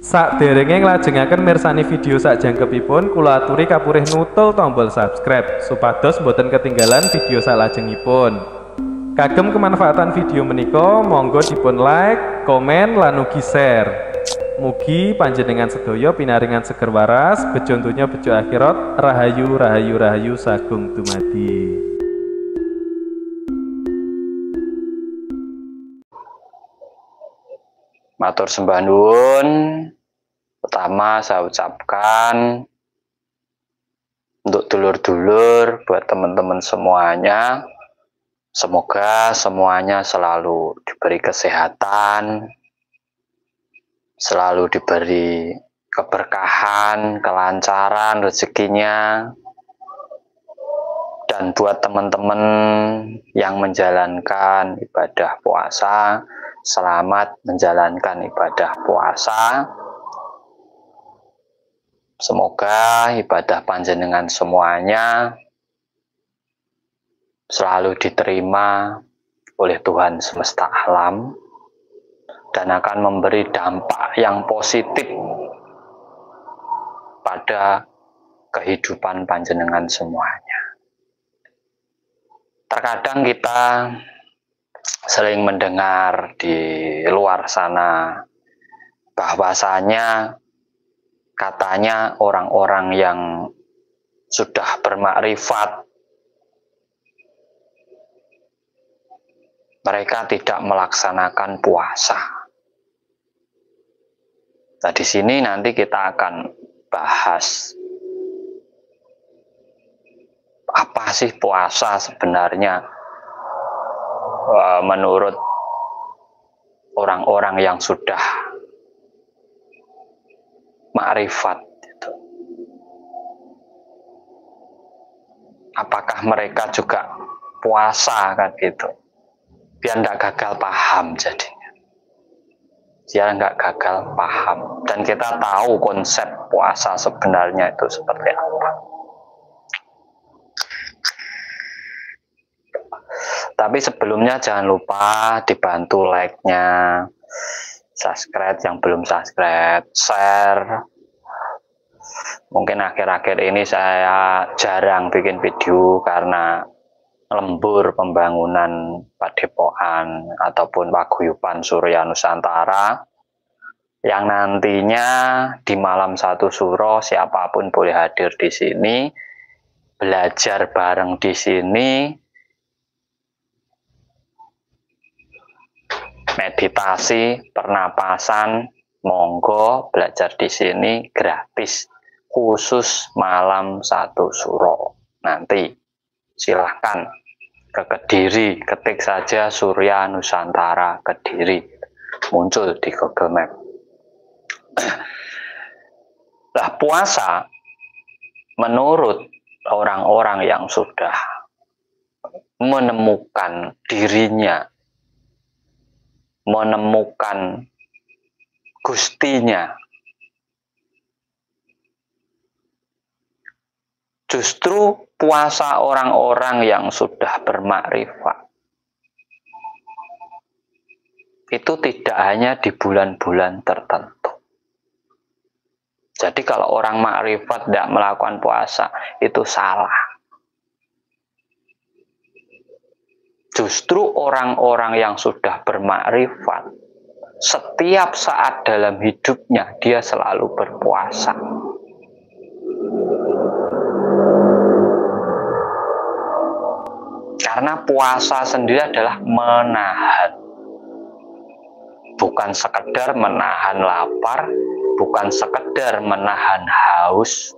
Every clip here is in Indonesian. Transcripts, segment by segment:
Sakderenge nglajengaken mirsani video sakjangkepipun, kula aturi kapurih nutul tombol subscribe supados boten ketinggalan video salajengipun. Kagem kemanfaatan video menika, monggo dipun like, komen, lan ugi share. Mugi panjenengan sedaya pinaringan seger waras, bejo donya bejo akhirat, rahayu rahayu rahayu sagung dumadi. Matur sembah nuwun. Pertama saya ucapkan untuk dulur-dulur, buat teman-teman semuanya, semoga semuanya selalu diberi kesehatan, selalu diberi keberkahan, kelancaran rezekinya. Dan buat teman-teman yang menjalankan ibadah puasa, selamat menjalankan ibadah puasa. Semoga ibadah panjenengan semuanya selalu diterima oleh Tuhan semesta alam dan akan memberi dampak yang positif pada kehidupan panjenengan semuanya. Terkadang kita sering mendengar di luar sana bahwasanya katanya orang-orang yang sudah bermakrifat mereka tidak melaksanakan puasa. Nah, di sini nanti kita akan bahas apa sih puasa sebenarnya menurut orang-orang yang sudah makrifat gitu. Apakah mereka juga puasa kan gitu, biar nggak gagal paham jadinya, biar nggak gagal paham dan kita tahu konsep puasa sebenarnya itu seperti apa. Tapi sebelumnya jangan lupa dibantu like-nya, subscribe yang belum subscribe, share. Mungkin akhir-akhir ini saya jarang bikin video karena lembur pembangunan Padepokan ataupun Paguyuban Surya Nusantara yang nantinya di malam satu suro siapapun boleh hadir di sini, belajar bareng di sini, meditasi, pernapasan, monggo belajar di sini gratis, khusus malam satu suro. Nanti silahkan ke Kediri, ketik saja Surya Nusantara Kediri, muncul di Google Map. Nah, puasa menurut orang-orang yang sudah menemukan dirinya, menemukan gustinya, justru puasa orang-orang yang sudah bermakrifat itu tidak hanya di bulan-bulan tertentu. Jadi kalau orang makrifat tidak melakukan puasa itu salah. Justru orang-orang yang sudah bermakrifat setiap saat dalam hidupnya dia selalu berpuasa. Karena puasa sendiri adalah menahan. Bukan sekedar menahan lapar, bukan sekedar menahan haus,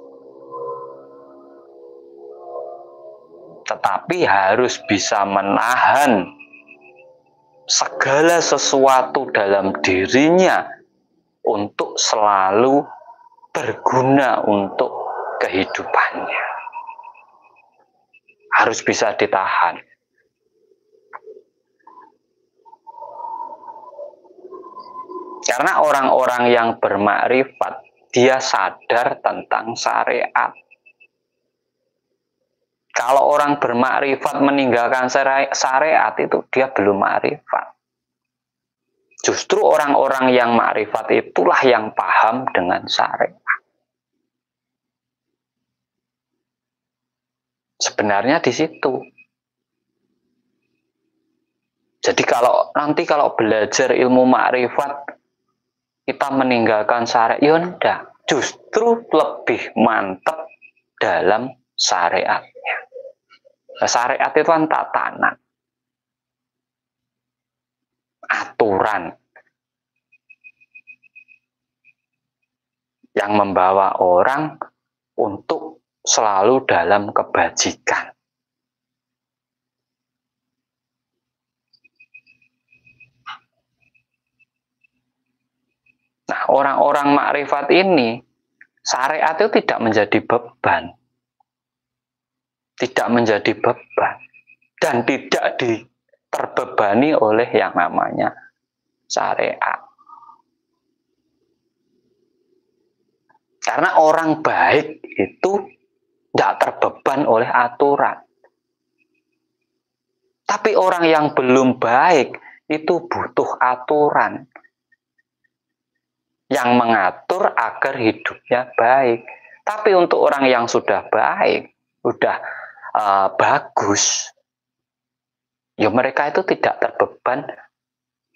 tetapi harus bisa menahan segala sesuatu dalam dirinya untuk selalu berguna untuk kehidupannya. Harus bisa ditahan. Karena orang-orang yang bermakrifat, dia sadar tentang syariat. Kalau orang bermakrifat meninggalkan syariat itu dia belum makrifat. Justru orang-orang yang makrifat itulah yang paham dengan syariat. Sebenarnya di situ. Jadi nanti kalau belajar ilmu makrifat kita meninggalkan syariat, ya enggak. Justru lebih mantap dalam syariatnya. Nah, syariat itu kan tatanan, aturan yang membawa orang untuk selalu dalam kebajikan. Nah, orang-orang makrifat ini, syariat itu tidak menjadi beban. Tidak menjadi beban. Dan tidak terbebani oleh yang namanya syariat. Karena orang baik itu tidak terbeban oleh aturan. Tapi orang yang belum baik itu butuh aturan yang mengatur agar hidupnya baik. Tapi untuk orang yang sudah baik, sudah bagus, ya mereka itu tidak terbeban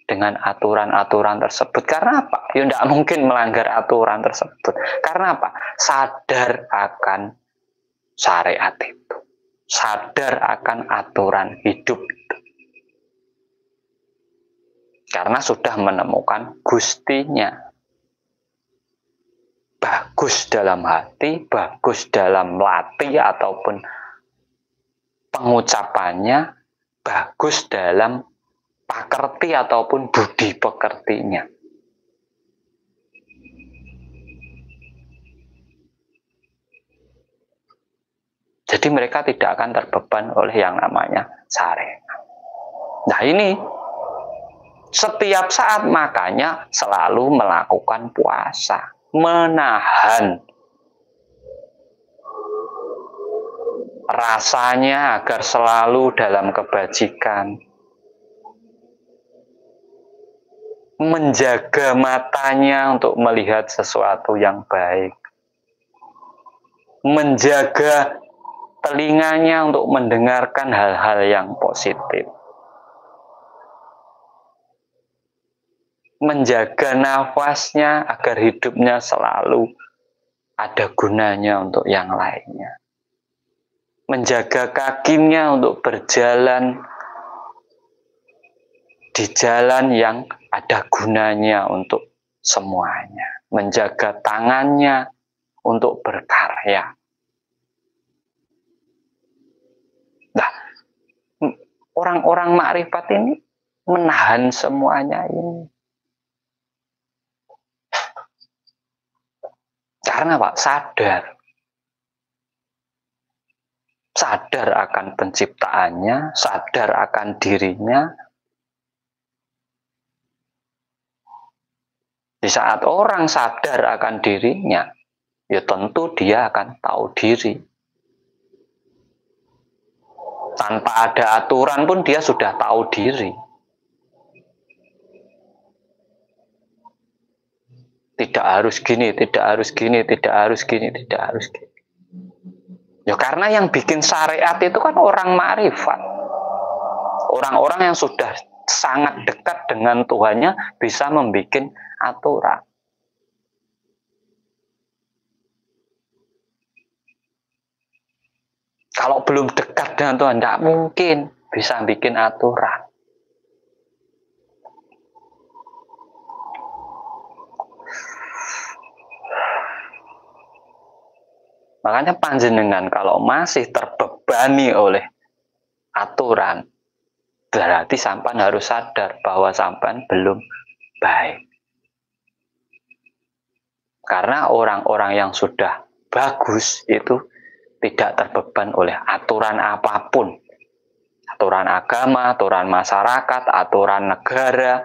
dengan aturan-aturan tersebut. Karena apa? Ya tidak mungkin melanggar aturan tersebut. Karena apa? Sadar akan syariat itu. Sadar akan aturan hidup itu. Karena sudah menemukan gustinya. Bagus dalam hati, bagus dalam latih ataupun pengucapannya, bagus dalam pakerti ataupun budi pekertinya. Jadi mereka tidak akan terbeban oleh yang namanya syariat. Nah ini setiap saat makanya selalu melakukan puasa, menahan rasanya agar selalu dalam kebajikan, menjaga matanya untuk melihat sesuatu yang baik, menjaga telinganya untuk mendengarkan hal-hal yang positif, menjaga nafasnya agar hidupnya selalu ada gunanya untuk yang lainnya, menjaga kakinya untuk berjalan di jalan yang ada gunanya untuk semuanya, menjaga tangannya untuk berkarya. Nah, orang-orang makrifat ini menahan semuanya ini. Karena Pak sadar akan penciptaannya, sadar akan dirinya. Di saat orang sadar akan dirinya, ya tentu dia akan tahu diri. Tanpa ada aturan pun dia sudah tahu diri. Tidak harus gini, tidak harus gini, tidak harus gini, tidak harus gini. Ya karena yang bikin syariat itu kan orang makrifat. Orang-orang yang sudah sangat dekat dengan Tuhannya bisa membuat aturan. Kalau belum dekat dengan Tuhan, tidak mungkin bisa bikin aturan. Makanya panjenengan kalau masih terbebani oleh aturan, berarti sampean harus sadar bahwa sampean belum baik. Karena orang-orang yang sudah bagus itu tidak terbeban oleh aturan apapun. Aturan agama, aturan masyarakat, aturan negara,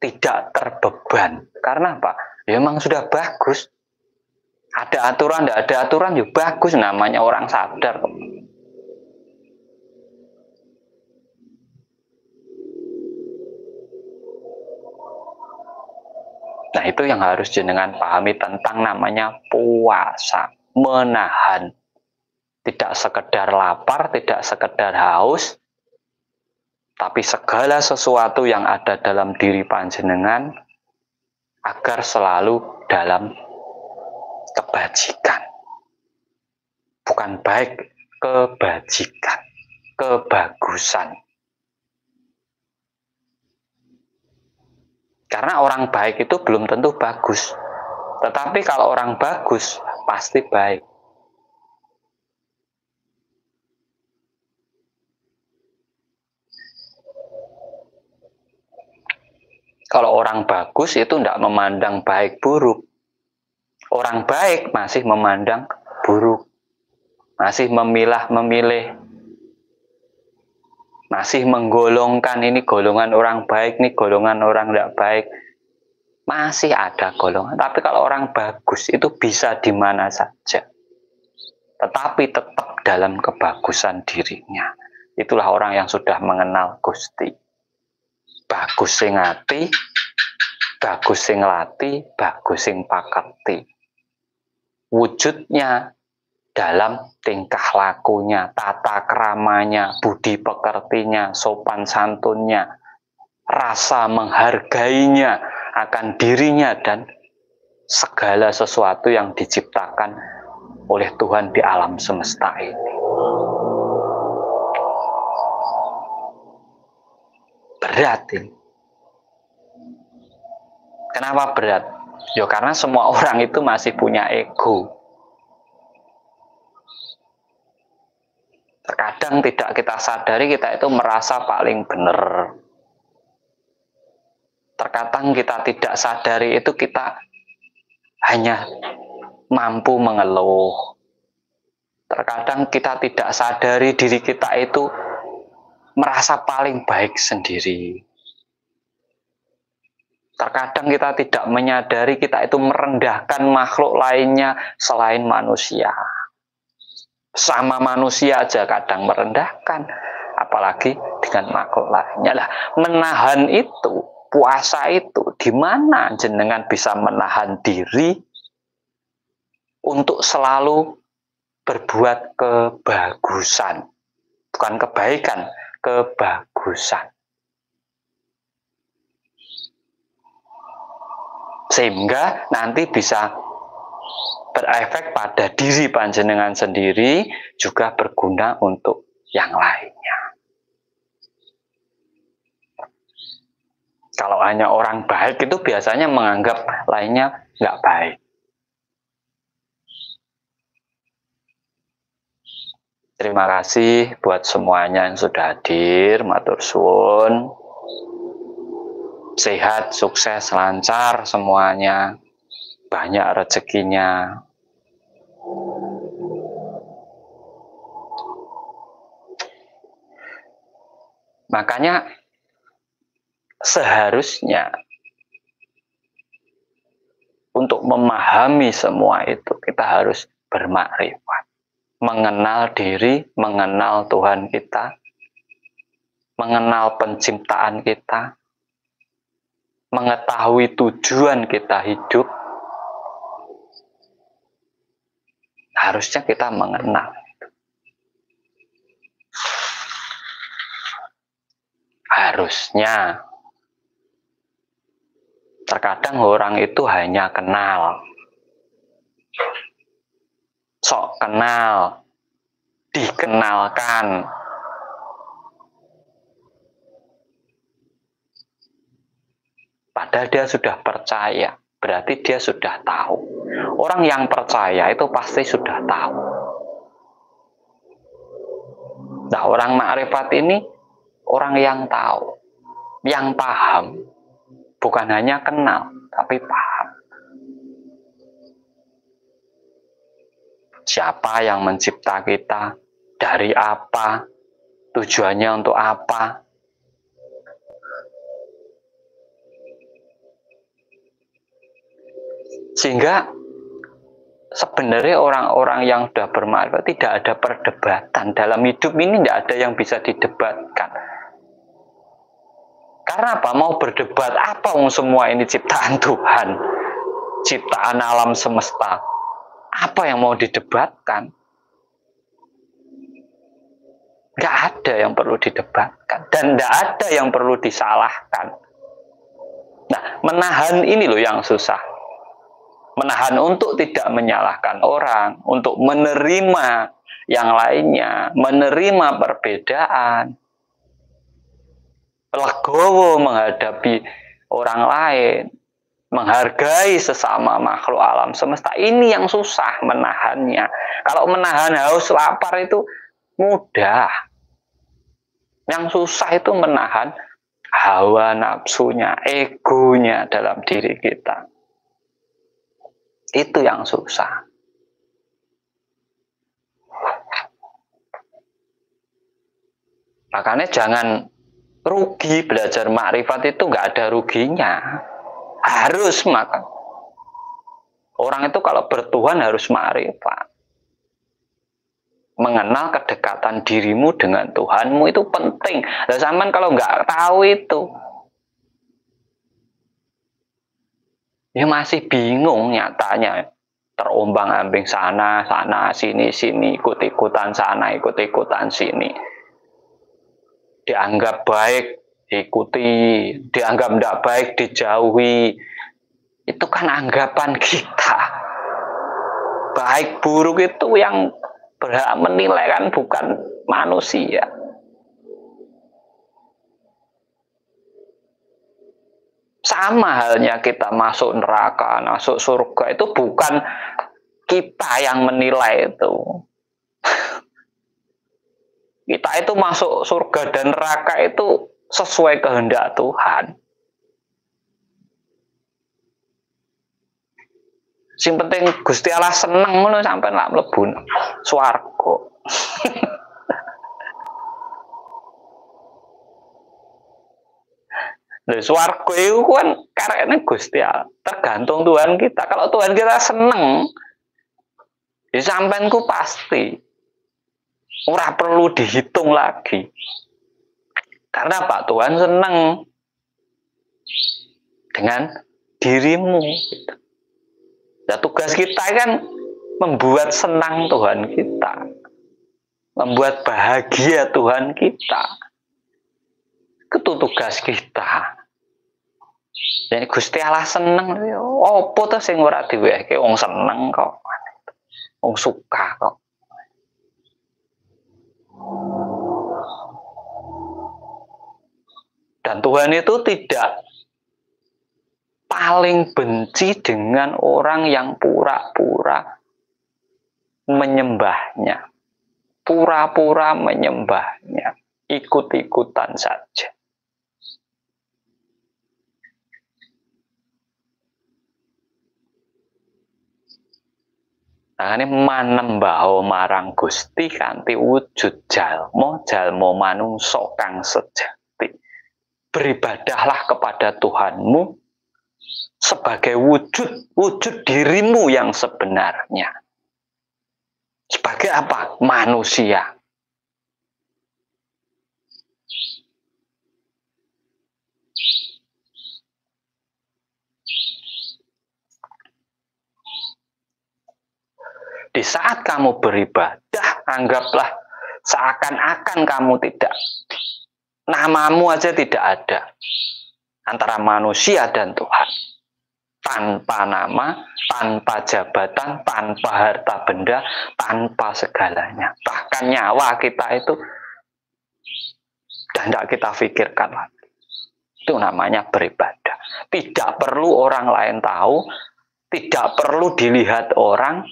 tidak terbeban. Karena apa? Ya memang sudah bagus. Ada aturan, tidak ada aturan, ya bagus, namanya orang sadar. Nah, itu yang harus jenengan pahami tentang namanya puasa, menahan. Tidak sekedar lapar, tidak sekedar haus, tapi segala sesuatu yang ada dalam diri panjenengan agar selalu dalam kebajikan. Bukan baik, kebajikan, kebagusan. Karena orang baik itu belum tentu bagus. Tetapi kalau orang bagus, pasti baik. Kalau orang bagus itu tidak memandang baik buruk. Orang baik masih memandang buruk. Masih memilah-memilih. Masih menggolongkan ini golongan orang baik, ini golongan orang tidak baik. Masih ada golongan. Tapi kalau orang bagus itu bisa di mana saja. Tetapi tetap dalam kebagusan dirinya. Itulah orang yang sudah mengenal Gusti. Bagus sing ati, bagus sing lati, bagus sing paketi. Wujudnya dalam tingkah lakunya, tata keramanya, budi pekertinya, sopan santunnya, rasa menghargainya akan dirinya dan segala sesuatu yang diciptakan oleh Tuhan di alam semesta ini. Berat ini. Kenapa berat? Ya karena semua orang itu masih punya ego. Terkadang tidak kita sadari kita itu merasa paling benar. Terkadang kita tidak sadari itu kita hanya mampu mengeluh. Terkadang kita tidak sadari diri kita itu merasa paling baik sendiri. Terkadang kita tidak menyadari kita itu merendahkan makhluk lainnya selain manusia. Sama manusia aja kadang merendahkan, apalagi dengan makhluk lainnya. Lah, menahan itu, puasa itu, di mana jenengan bisa menahan diri untuk selalu berbuat kebagusan, bukan kebaikan, kebagusan. Sehingga nanti bisa berefek pada diri panjenengan sendiri, juga berguna untuk yang lainnya. Kalau hanya orang baik itu biasanya menganggap lainnya nggak baik. Terima kasih buat semuanya yang sudah hadir, matur suwun. Sehat, sukses, lancar semuanya. Banyak rezekinya. Makanya seharusnya untuk memahami semua itu kita harus bermakrifat, mengenal diri, mengenal Tuhan kita, mengenal penciptaan kita, mengetahui tujuan kita hidup. Harusnya kita mengenal. Harusnya. Terkadang orang itu hanya kenal. Sok kenal. Dikenalkan. Padahal dia sudah percaya. Berarti dia sudah tahu. Orang yang percaya itu pasti sudah tahu. Nah, orang makrifat ini orang yang tahu, yang paham, bukan hanya kenal, tapi paham. Siapa yang mencipta kita, dari apa, tujuannya untuk apa. Sehingga sebenarnya orang-orang yang sudah bermakrifat tidak ada perdebatan. Dalam hidup ini tidak ada yang bisa didebatkan. Karena apa? Mau berdebat apa? Semua ini ciptaan Tuhan, ciptaan alam semesta. Apa yang mau didebatkan? Nggak ada yang perlu didebatkan dan nggak ada yang perlu disalahkan. Nah, menahan ini loh yang susah. Menahan untuk tidak menyalahkan orang, untuk menerima yang lainnya, menerima perbedaan, legowo menghadapi orang lain, menghargai sesama makhluk alam semesta. Ini yang susah menahannya. Kalau menahan haus lapar itu mudah. Yang susah itu menahan hawa nafsunya, egonya dalam diri kita. Itu yang susah. Makanya jangan rugi belajar makrifat itu, nggak ada ruginya. Harus makan. Orang itu kalau bertuhan harus makrifat. Mengenal kedekatan dirimu dengan Tuhanmu itu penting. Lah sampean kalau nggak tahu itu, ya masih bingung nyatanya. Terombang-ambing sana, sini, ikut-ikutan sana, ikut-ikutan sini. Dianggap baik, diikuti. Dianggap tidak baik, dijauhi. Itu kan anggapan kita. Baik buruk itu yang berhak menilai kan bukan manusia. Sama halnya kita masuk neraka, masuk surga, itu bukan kita yang menilai itu. Kita itu masuk surga dan neraka itu sesuai kehendak Tuhan. Sing penting Gusti Allah seneng ngono sampean lak mlebu swarga. Lha swarga itu kan karekne Gusti Allah, tergantung Tuhan kita. Kalau Tuhan kita seneng, ya sampeanku pasti ora perlu dihitung lagi. Karena Pak Tuhan seneng dengan dirimu. Ya, tugas kita kan membuat senang Tuhan kita, membuat bahagia Tuhan kita. Itu tugas kita. Jadi Gusti Allah seneng, opo to sing ora diwehke wong seneng kok, wong suka kok. Dan Tuhan itu tidak paling benci dengan orang yang pura-pura menyembahnya, pura-pura menyembahnya, ikut-ikutan saja. Nah, ini manembaho marang Gusti kanthi wujud jalmo manungsa kang sejati. Beribadahlah kepada Tuhanmu sebagai wujud dirimu yang sebenarnya. Sebagai apa? Manusia. Di saat kamu beribadah, anggaplah seakan-akan kamu tidak, namamu aja tidak ada antara manusia dan Tuhan. Tanpa nama, tanpa jabatan, tanpa harta benda, tanpa segalanya. Bahkan nyawa kita itu tidak kita pikirkan lagi. Itu namanya beribadah. Tidak perlu orang lain tahu, tidak perlu dilihat orang.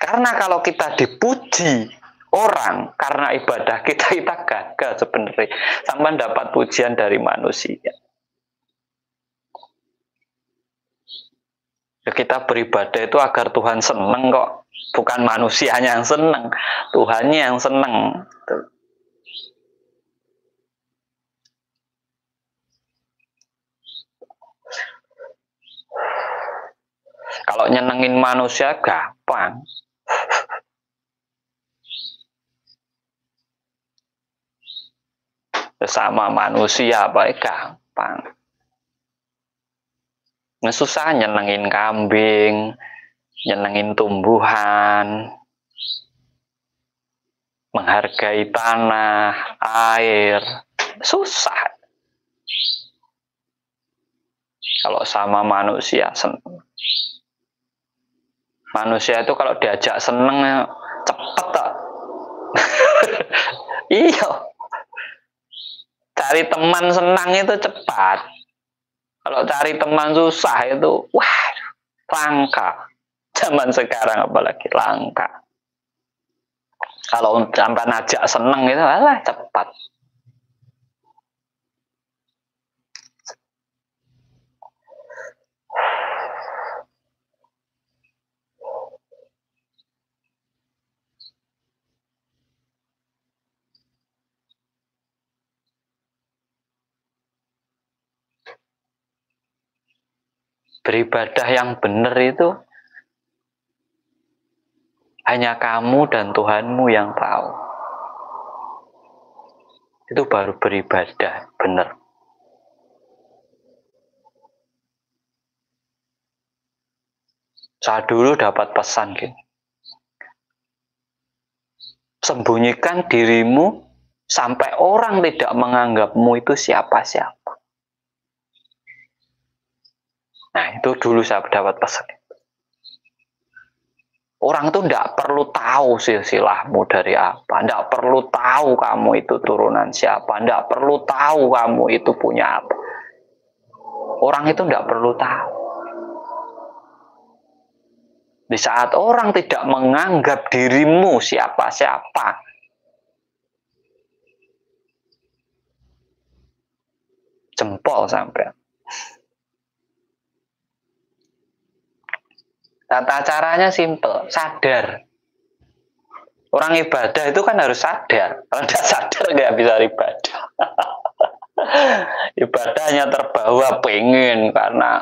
Karena kalau kita dipuji orang karena ibadah kita gagal sebenarnya. Sampai dapat pujian dari manusia. Ya, kita beribadah itu agar Tuhan seneng kok. Bukan manusianya yang seneng, Tuhannya yang seneng. Kalau nyenengin manusia gampang. sesama manusia apa gampang. Susah nyenengin kambing, nyenengin tumbuhan, menghargai tanah, air, susah. Kalau sama manusia seneng. Manusia itu kalau diajak seneng cepet tak. Iya. Cari teman senang itu cepat. Kalau cari teman susah itu, wah, langka. Zaman sekarang apalagi langka. Kalau sampai ngajak seneng itu, alah cepat. Beribadah yang benar itu hanya kamu dan Tuhanmu yang tahu. Itu baru beribadah benar. Saya dulu dapat pesan gini. Sembunyikan dirimu sampai orang tidak menganggapmu itu siapa-siapa. Nah, itu dulu saya dapat pesan. Orang itu tidak perlu tahu silsilahmu dari apa. Tidak perlu tahu kamu itu turunan siapa. Tidak perlu tahu kamu itu punya apa. Orang itu tidak perlu tahu. Di saat orang tidak menganggap dirimu siapa-siapa, jempol sampai. Tata caranya simple, sadar. Orang ibadah itu kan harus sadar. Kalau tidak sadar nggak bisa ibadah. Ibadah hanya terbawa pengen karena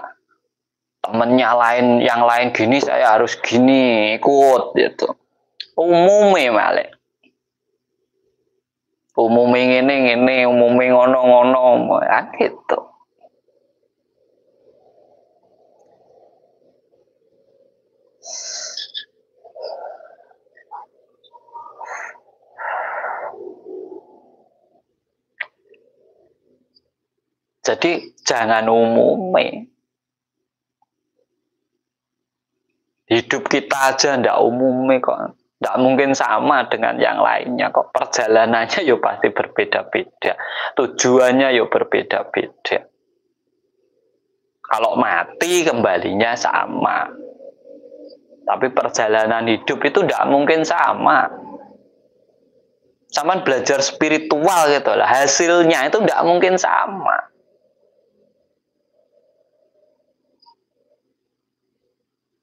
temennya yang lain gini, saya harus gini, ikut gitu. Umumnya malah. Umumnya ini, umumnya ngono-ngono, kan gitu. Jadi jangan umumnya. Hidup kita aja ndak umumnya kok. Ndak mungkin sama dengan yang lainnya kok. Perjalanannya ya pasti berbeda-beda. Tujuannya ya berbeda-beda. Kalau mati kembalinya sama. Tapi perjalanan hidup itu ndak mungkin sama. Sama belajar spiritual gitu lah. Hasilnya itu ndak mungkin sama.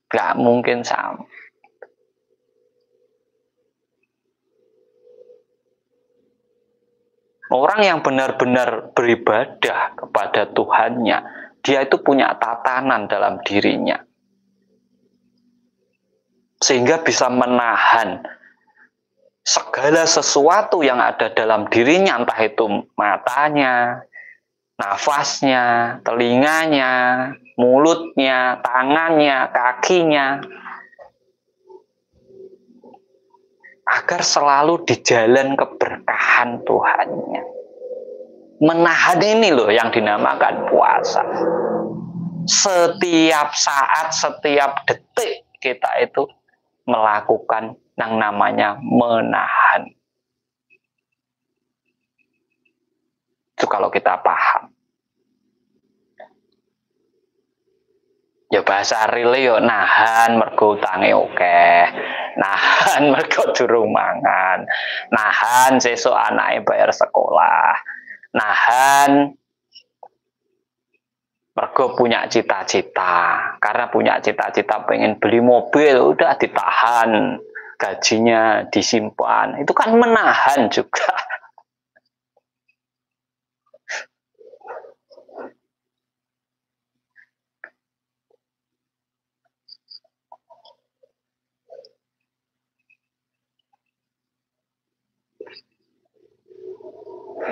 Gak mungkin sama. Orang yang benar-benar beribadah kepada Tuhannya, dia itu punya tatanan dalam dirinya. Sehingga bisa menahan segala sesuatu yang ada dalam dirinya, entah itu matanya, nafasnya, telinganya, mulutnya, tangannya, kakinya, agar selalu di jalan keberkahan Tuhannya. Menahan ini loh yang dinamakan puasa. Setiap saat, setiap detik kita itu melakukan yang namanya menahan. Itu kalau kita paham. Ya bahasa rile yo nahan mergo utange oke. Nahan mergo durung mangan. Nahan sesuk anake bayar sekolah. Nahan mergo punya cita-cita. Karena punya cita-cita pengen beli mobil, udah ditahan. Gajinya disimpan. Itu kan menahan juga.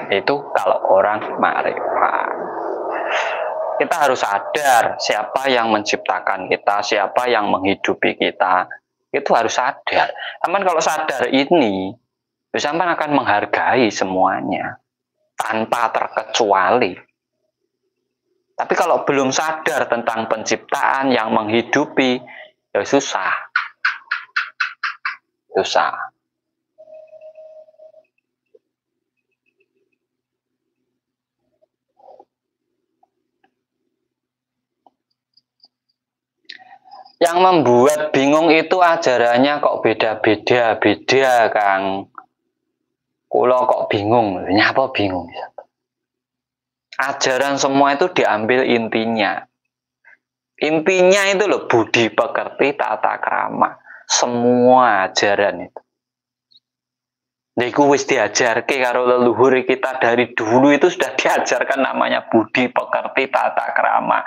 Itu kalau orang makrifat. Kita harus sadar siapa yang menciptakan kita, siapa yang menghidupi kita. Itu harus sadar. Sampai kalau sadar ini, sampai akan menghargai semuanya tanpa terkecuali. Tapi kalau belum sadar tentang penciptaan yang menghidupi, ya susah. Susah. Yang membuat bingung itu ajarannya kok beda-beda, Kang. Kulo kok bingung, nyapa bingung? Ajaran semua itu diambil intinya. Intinya itu loh, budi pekerti, tata krama. Semua ajaran itu. Niku wis diajarke karo leluhur kita dari dulu itu sudah diajarkan namanya budi pekerti, tata krama.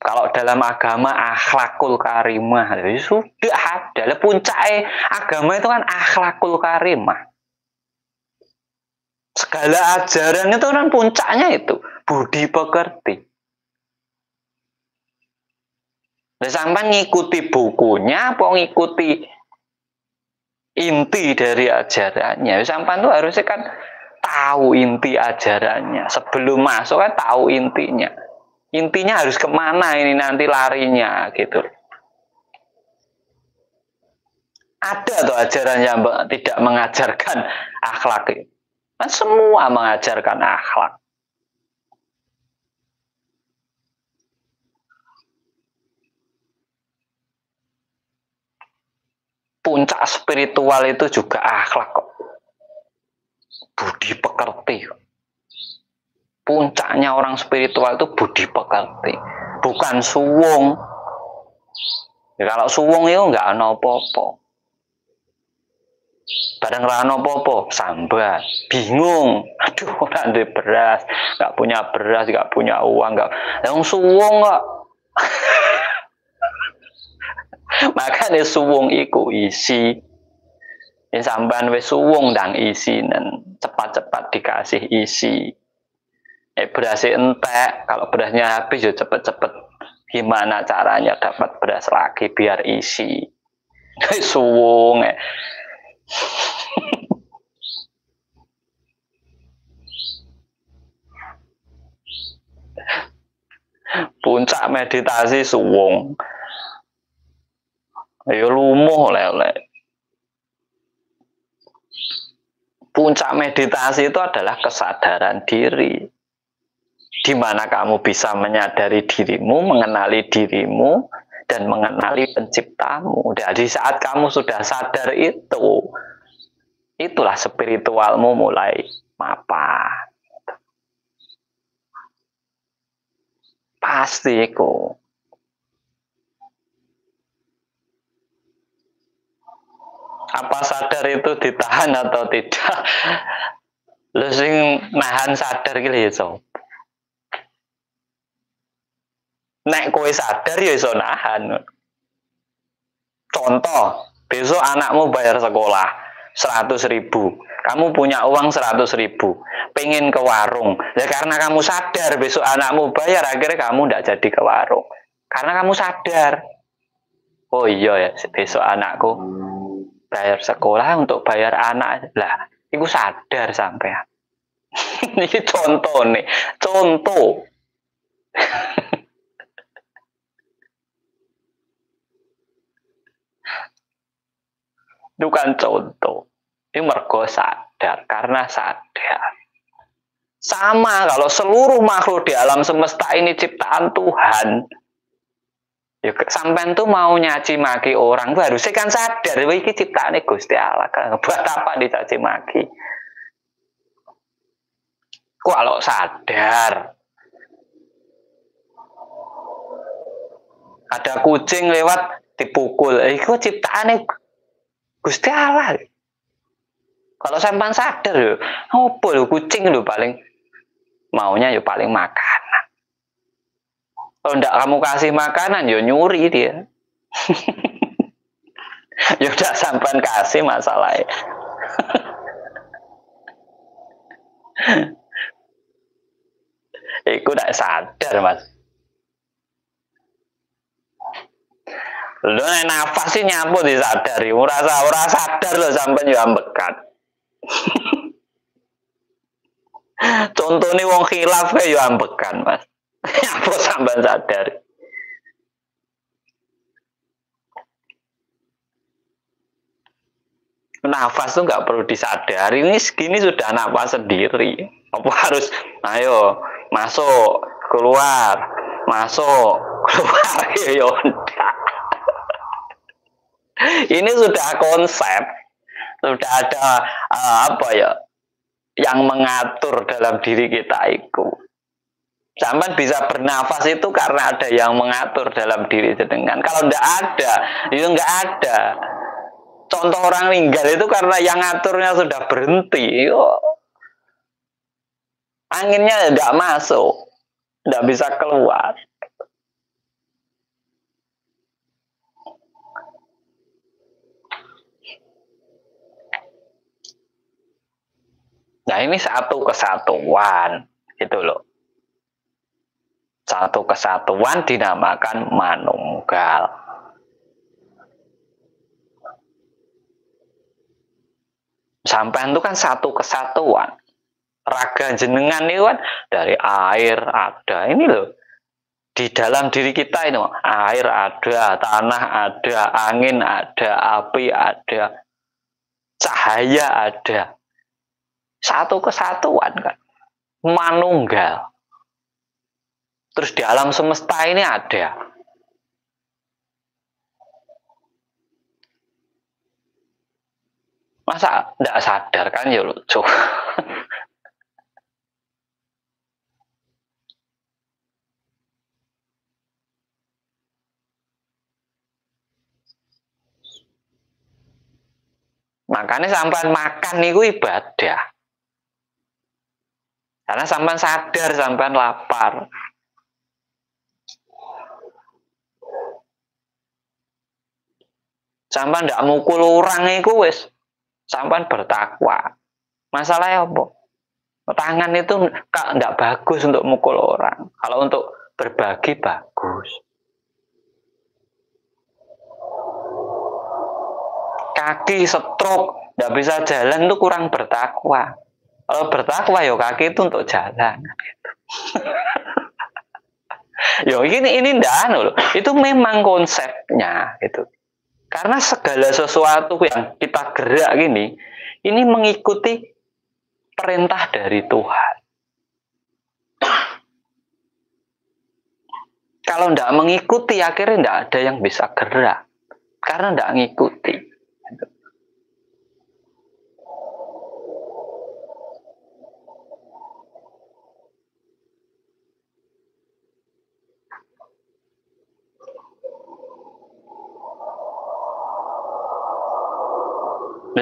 Kalau dalam agama akhlakul karimah sudah ada. Puncaknya agama itu kan akhlakul karimah. Segala ajaran itu kan puncaknya itu budi pekerti. Nah, sampai ngikuti bukunya apa ngikuti inti dari ajarannya? Sampai itu harusnya kan tahu inti ajarannya. Sebelum masuk kan tahu intinya. Intinya harus kemana ini nanti larinya gitu. Ada tuh ajaran yang tidak mengajarkan akhlak. Kan semua mengajarkan akhlak. Puncak spiritual itu juga akhlak kok. Budi pekerti kok. Puncaknya orang spiritual itu budi pekerti, bukan suwung. Ya, kalau suwung itu nggak ada apa-apa. Barang rano apa-apa, sambat, bingung. Aduh, orang ada beras, nggak punya beras, nggak punya uang, nggak. Yang suwung kok. Makanya suwung iku isi. Ini sampean wis suwung dan isi dan cepat-cepat dikasih isi. Berasnya entek, kalau berasnya habis ya cepet-cepet gimana caranya dapat beras lagi biar isi. Suwung. Puncak meditasi suwung. Ayo lumuh lele. Puncak meditasi itu adalah kesadaran diri. Di mana kamu bisa menyadari dirimu, mengenali dirimu, dan mengenali penciptamu. Dari saat kamu sudah sadar itu, itulah spiritualmu mulai mapan. Pasti kok. Apa sadar itu ditahan atau tidak? Lu sing nahan sadar gitu ya, so. Nek kowe sadar ya iso nahan. Contoh, besok anakmu bayar sekolah 100.000. Kamu punya uang 100.000. Pengen ke warung. Ya karena kamu sadar besok anakmu bayar, akhirnya kamu tidak jadi ke warung. Karena kamu sadar. Oh iya ya, besok anakku bayar sekolah untuk bayar anak. Lah, itu sadar sampean. Ini contoh nih, contoh. Itu kan contoh. Ini mergo sadar, karena sadar. Sama kalau seluruh makhluk di alam semesta ini ciptaan Tuhan. Ya, sampean tuh mau nyaci maki orang tuh harusnya kan sadar, ini ciptaannya Gusti Allah. Kan buat apa dicaci maki? Kalau sadar, ada kucing lewat dipukul, itu ciptaannya Gusti Allah. Kalau sampean sadar yo, opo lho kucing lho paling maunya yo paling makanan. Kalau ndak kamu kasih makanan yo nyuri dia. Ya udah sampean kasih masalahnya. Iku ndak sadar, Mas. Lho nek nafas sih nyapu disadari, ora sadar lho sampean yo ambekan. Contohnya wong khilaf kayak yo ambekan, Mas. Nyapu sampean sadar. Nafas tuh nggak perlu disadari, ini segini sudah nafas sendiri. Apa harus ayo masuk keluar masuk keluar ya udah. Ini sudah konsep, sudah ada apa ya yang mengatur dalam diri kita itu. Sampai bisa bernafas itu karena ada yang mengatur dalam diri jenengan. Kalau tidak ada, itu nggak ada. Contoh orang meninggal itu karena yang ngaturnya sudah berhenti. Anginnya tidak masuk, tidak bisa keluar. Nah ini satu kesatuan, gitu loh. Satu kesatuan dinamakan manunggal. Sampean itu kan satu kesatuan. Raga jenengan itu kan dari air ada. Ini loh. Di dalam diri kita ini air ada, tanah ada, angin ada, api ada, cahaya ada. Satu kesatuan kan. Manunggal. Terus di alam semesta ini ada. Masa tidak sadar kan ya lucu. Makanya sampean makan niku ibadah. Karena sampean sadar sampean lapar. Sampean ndak mukul orang iku wis sampean bertakwa. Masalahnya apa? Tangan itu ndak bagus untuk mukul orang. Kalau untuk berbagi bagus. Kaki stroke, ndak bisa jalan itu kurang bertakwa. Kalau bertakwa ya kaki itu untuk jalan. Yo ini ndak loh. Itu memang konsepnya itu. Karena segala sesuatu yang kita gerak ini mengikuti perintah dari Tuhan. Kalau tidak mengikuti, akhirnya tidak ada yang bisa gerak. Karena tidak mengikuti.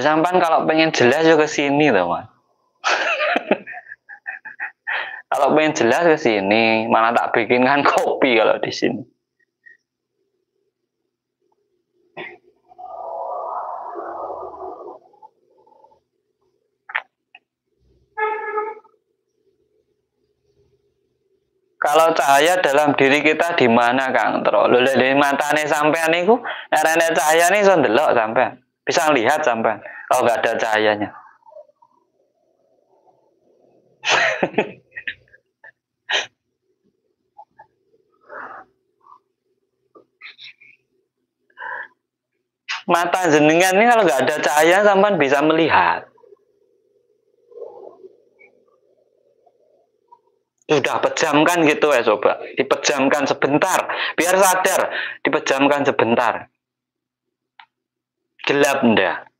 Sampan kalau pengen jelas juga ke sini loh, Mas. Kalau pengen jelas ke sini, mana tak bikinkan kopi kalau di sini. Kalau cahaya dalam diri kita di mana, Kang Tro? Lho dari matane sampean niku, nek cahaya nih iso ndelok sampean. Bisa lihat sampean kalau nggak ada cahayanya. Mata jenengan ini kalau nggak ada cahaya sampean bisa melihat. Sudah pejamkan gitu ya coba. Dipejamkan sebentar. Biar sadar. Dipejamkan sebentar. Gelap ndak?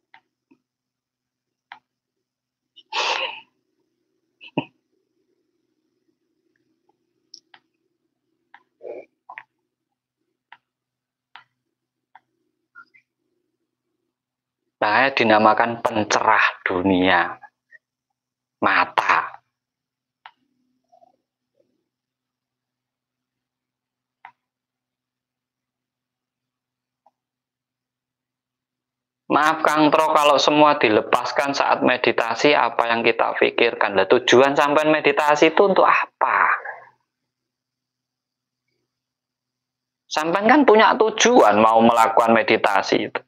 Makanya dinamakan pencerah dunia. Mata. Maaf Kang Tro, kalau semua dilepaskan saat meditasi, apa yang kita pikirkan? Lah tujuan sampai meditasi itu untuk apa? Sampai kan punya tujuan mau melakukan meditasi itu.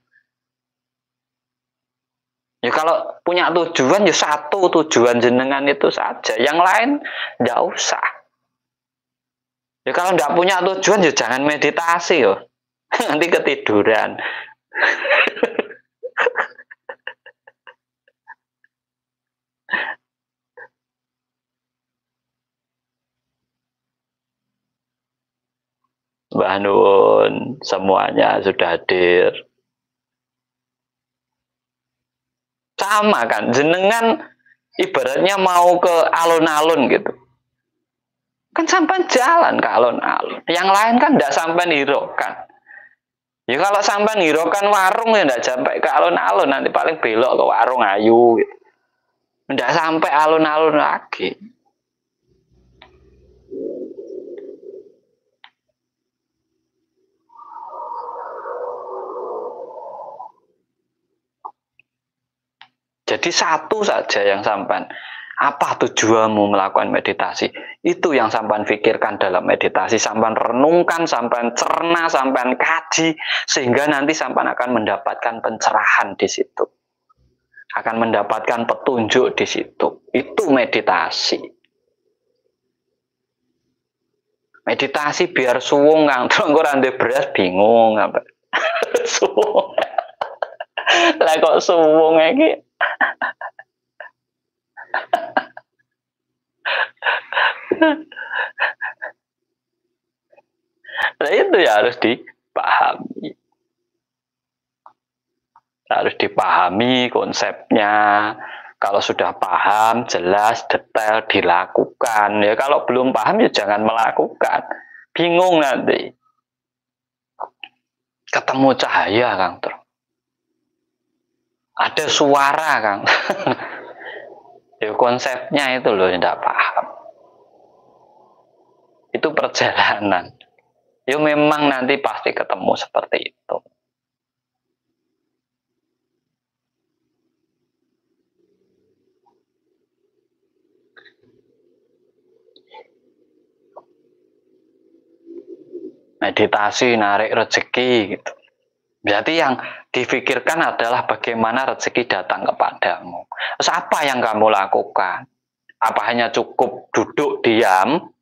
Ya kalau punya tujuan ya satu tujuan jenengan itu saja, yang lain nggak usah. Ya kalau nggak punya tujuan ya jangan meditasi yo. Nanti ketiduran. Mbah Nun, semuanya sudah hadir. Sama kan, jenengan ibaratnya mau ke alun-alun gitu. Kan sampai jalan ke alun-alun. Yang lain kan tidak sampai nirokan. Ya kalau sampai nirokan warung ya tidak sampai ke alun-alun, nanti paling belok ke warung ayu gitu. Tidak sampai alun-alun lagi. Jadi satu saja yang sampan. Apa tujuanmu melakukan meditasi? Itu yang sampan pikirkan dalam meditasi, sampan renungkan, sampan cerna, sampan kaji, sehingga nanti sampan akan mendapatkan pencerahan di situ. Akan mendapatkan petunjuk di situ. Itu meditasi. Meditasi biar suwung Kang, terus rande beras bingung apa. Suwung. Lah kok suwung iki? Nah itu ya harus dipahami. Harus dipahami konsepnya. Kalau sudah paham, jelas, detail, dilakukan. Ya kalau belum paham ya jangan melakukan. Bingung nanti. Ketemu cahaya, Kang. Ada suara, Kang. Ya konsepnya itu loh tidak paham. Itu perjalanan. Ya memang nanti pasti ketemu seperti itu. Meditasi narik rezeki gitu. Berarti yang difikirkan adalah bagaimana rezeki datang kepadamu. Terus apa yang kamu lakukan? Apa hanya cukup duduk diam?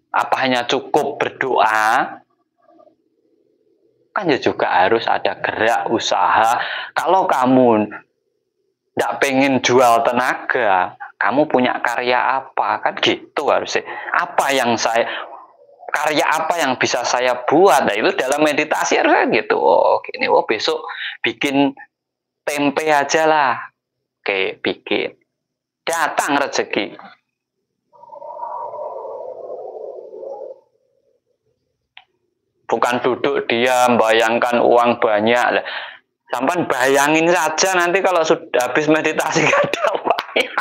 Apa hanya cukup berdoa? Kan ya juga harus ada gerak usaha. Kalau kamu tidak pengen jual tenaga, kamu punya karya apa? Kan gitu harusnya. Karya apa yang bisa saya buat? Nah itu dalam meditasi harusnya gitu. Oh gini, besok bikin tempe aja lah. Oke, bikin. Datang rezeki. Bukan duduk diam, bayangkan uang banyak. Sampai bayangin saja nanti kalau sudah habis meditasi gak ada uangnya.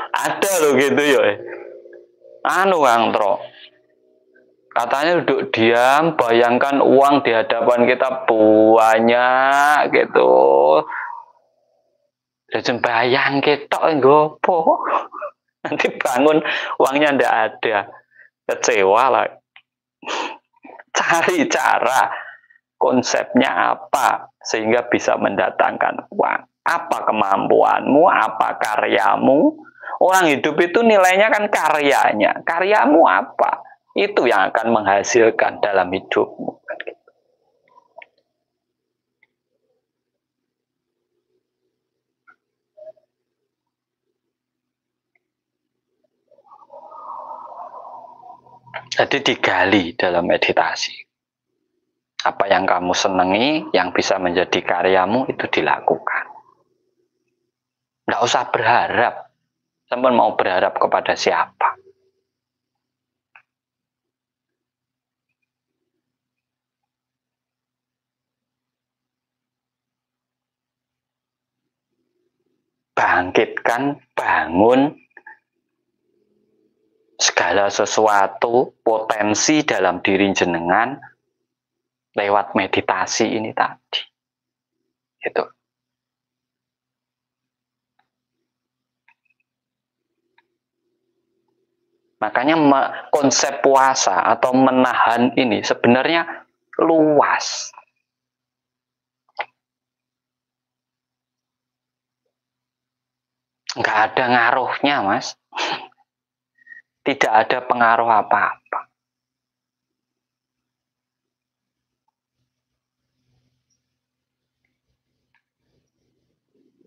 Ada loh gitu ya. Anu Kang Tro. Katanya duduk diam, bayangkan uang di hadapan kita banyak gitu. Dan bayang ketok gopo. Nanti bangun uangnya ndak ada. Kecewa lah. Cari cara. Konsepnya apa sehingga bisa mendatangkan uang. Apa kemampuanmu, apa karyamu. Orang hidup itu nilainya kan karyanya. Karyamu apa? Itu yang akan menghasilkan dalam hidupmu. Jadi digali dalam meditasi. Apa yang kamu senangi, yang bisa menjadi karyamu, itu dilakukan. Nggak usah berharap. Sampai mau berharap kepada siapa. bangkitkan, bangun segala sesuatu, potensi dalam diri jenengan lewat meditasi ini tadi. Gitu. Makanya konsep puasa atau menahan ini sebenarnya luas. Nggak ada ngaruhnya, Mas. Tidak ada pengaruh apa-apa.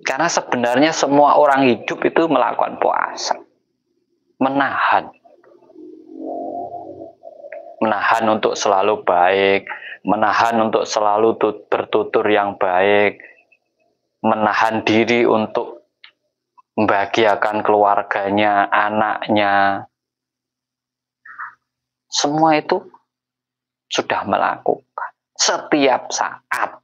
Karena sebenarnya semua orang hidup itu melakukan puasa. Menahan. Menahan untuk selalu baik. Menahan untuk selalu bertutur yang baik. Menahan diri untuk membahagiakan keluarganya, anaknya. Semua itu sudah melakukan. Setiap saat.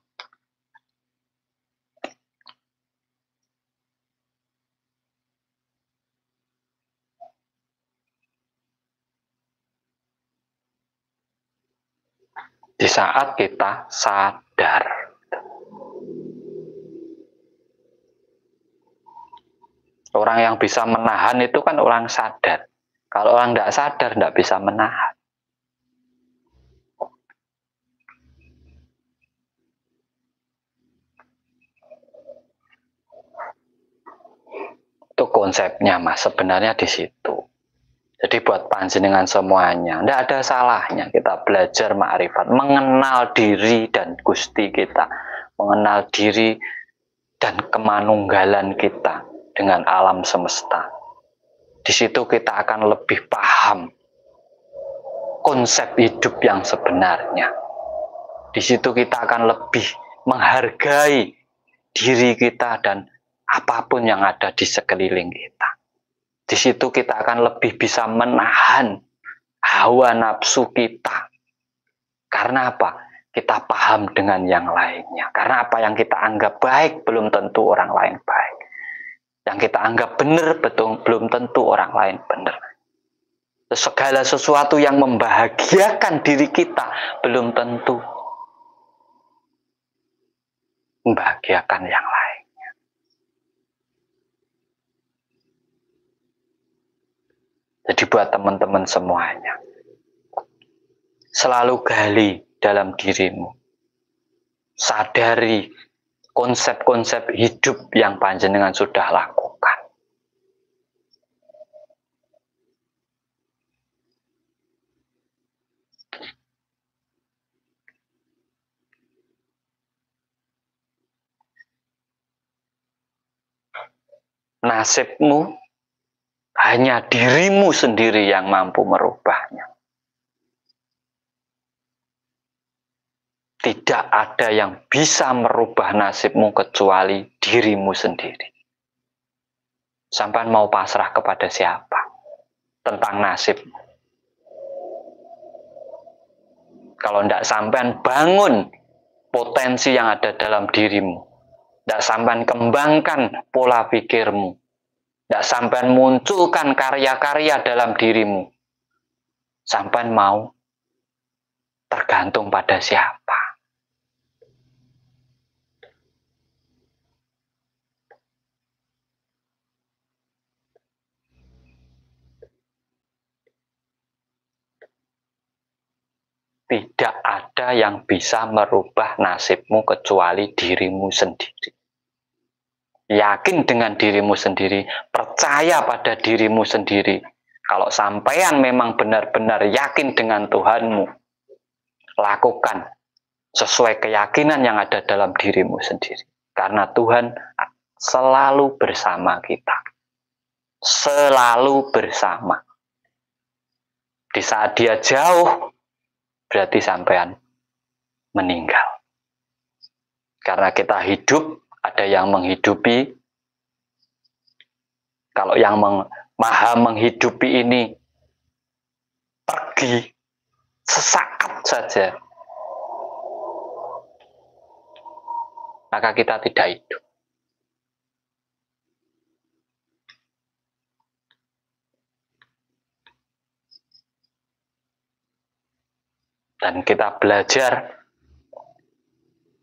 Di saat kita sadar. Orang yang bisa menahan itu kan orang sadar. Kalau orang tidak sadar, tidak bisa menahan. Itu konsepnya, Mas. Sebenarnya di situ. Jadi buat panjenengan semuanya, tidak ada salahnya kita belajar ma'rifat, mengenal diri dan Gusti kita, mengenal diri dan kemanunggalan kita dengan alam semesta. Di situ kita akan lebih paham konsep hidup yang sebenarnya. Di situ kita akan lebih menghargai diri kita dan apapun yang ada di sekeliling kita. Di situ kita akan lebih bisa menahan hawa nafsu kita. Karena apa? Kita paham dengan yang lainnya. Karena apa yang kita anggap baik belum tentu orang lain baik. Yang kita anggap benar belum tentu orang lain benar. Segala sesuatu yang membahagiakan diri kita belum tentu membahagiakan yang lain. Jadi buat teman-teman semuanya, selalu gali dalam dirimu. Sadari konsep-konsep hidup yang panjenengan sudah lakukan. Nasibmu hanya dirimu sendiri yang mampu merubahnya. Tidak ada yang bisa merubah nasibmu kecuali dirimu sendiri. Sampai mau pasrah kepada siapa tentang nasibmu? Kalau tidak sampai bangun potensi yang ada dalam dirimu, tidak sampai kembangkan pola pikirmu, tidak sampai munculkan karya-karya dalam dirimu, sampai mau tergantung pada siapa. Tidak ada yang bisa merubah nasibmu kecuali dirimu sendiri. Yakin dengan dirimu sendiri, percaya pada dirimu sendiri. Kalau sampean memang benar-benar yakin dengan Tuhanmu, lakukan sesuai keyakinan yang ada dalam dirimu sendiri. Karena Tuhan selalu bersama kita. Selalu bersama. Di saat dia jauh, berarti sampean meninggal. Karena kita hidup, ada yang menghidupi. Kalau yang maha menghidupi ini pergi sesaat saja, maka kita tidak hidup. Dan kita belajar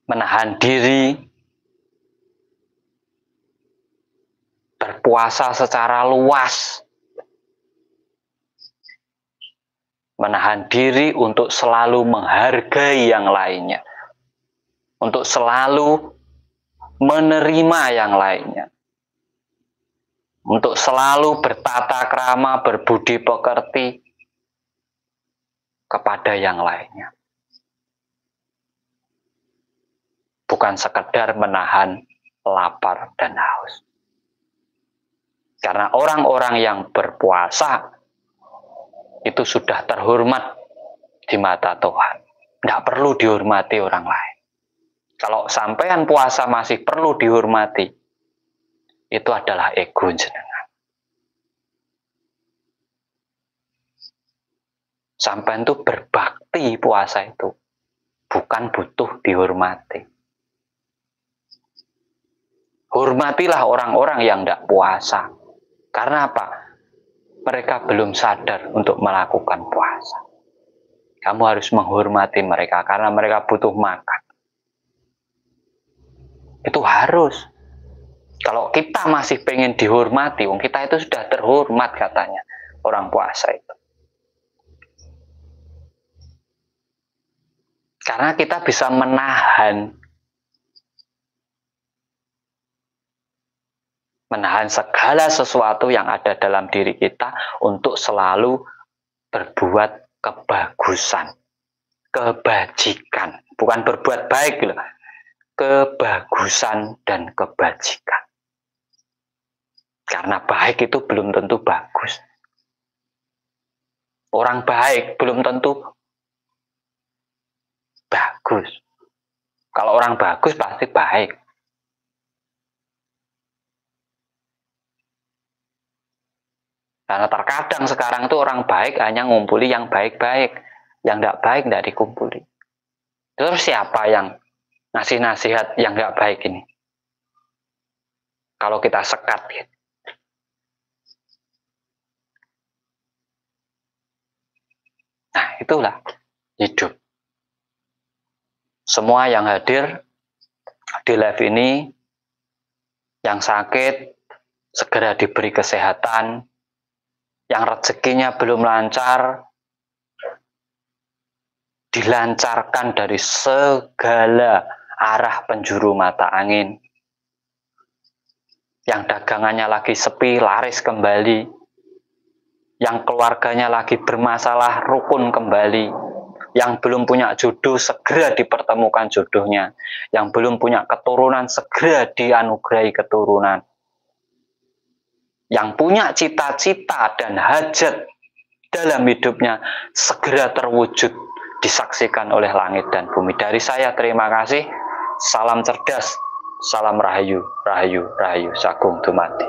menahan diri, berpuasa secara luas, menahan diri untuk selalu menghargai yang lainnya, untuk selalu menerima yang lainnya, untuk selalu bertata krama, berbudi pekerti kepada yang lainnya. Bukan sekedar menahan lapar dan haus. Karena orang-orang yang berpuasa itu sudah terhormat di mata Tuhan. Tidak perlu dihormati orang lain. Kalau sampean puasa masih perlu dihormati, itu adalah ego jenengan. Sampean itu berbakti puasa itu, bukan butuh dihormati. Hormatilah orang-orang yang tidak puasa. Karena apa? Mereka belum sadar untuk melakukan puasa. Kamu harus menghormati mereka karena mereka butuh makan. Itu harus. Kalau kita masih pengen dihormati, kita itu sudah terhormat katanya orang puasa itu. Karena kita bisa menahan segala sesuatu yang ada dalam diri kita untuk selalu berbuat kebagusan, kebajikan, bukan berbuat baik loh. Kebagusan dan kebajikan. Karena baik itu belum tentu bagus. Orang baik belum tentu bagus. Kalau orang bagus pasti baik. Karena terkadang sekarang itu orang baik hanya ngumpuli yang baik-baik. Yang tidak baik tidak dikumpuli. Terus siapa yang ngasih nasihat yang nggak baik ini? Kalau kita sekat gitu. Nah itulah hidup. Semua yang hadir di live ini, yang sakit segera diberi kesehatan, yang rezekinya belum lancar dilancarkan dari segala arah penjuru mata angin, yang dagangannya lagi sepi laris kembali, yang keluarganya lagi bermasalah rukun kembali, yang belum punya jodoh segera dipertemukan jodohnya, yang belum punya keturunan segera dianugerahi keturunan, yang punya cita-cita dan hajat dalam hidupnya segera terwujud, disaksikan oleh langit dan bumi. Dari saya terima kasih. Salam cerdas, salam rahayu, rahayu, rahayu, sagung dumadi.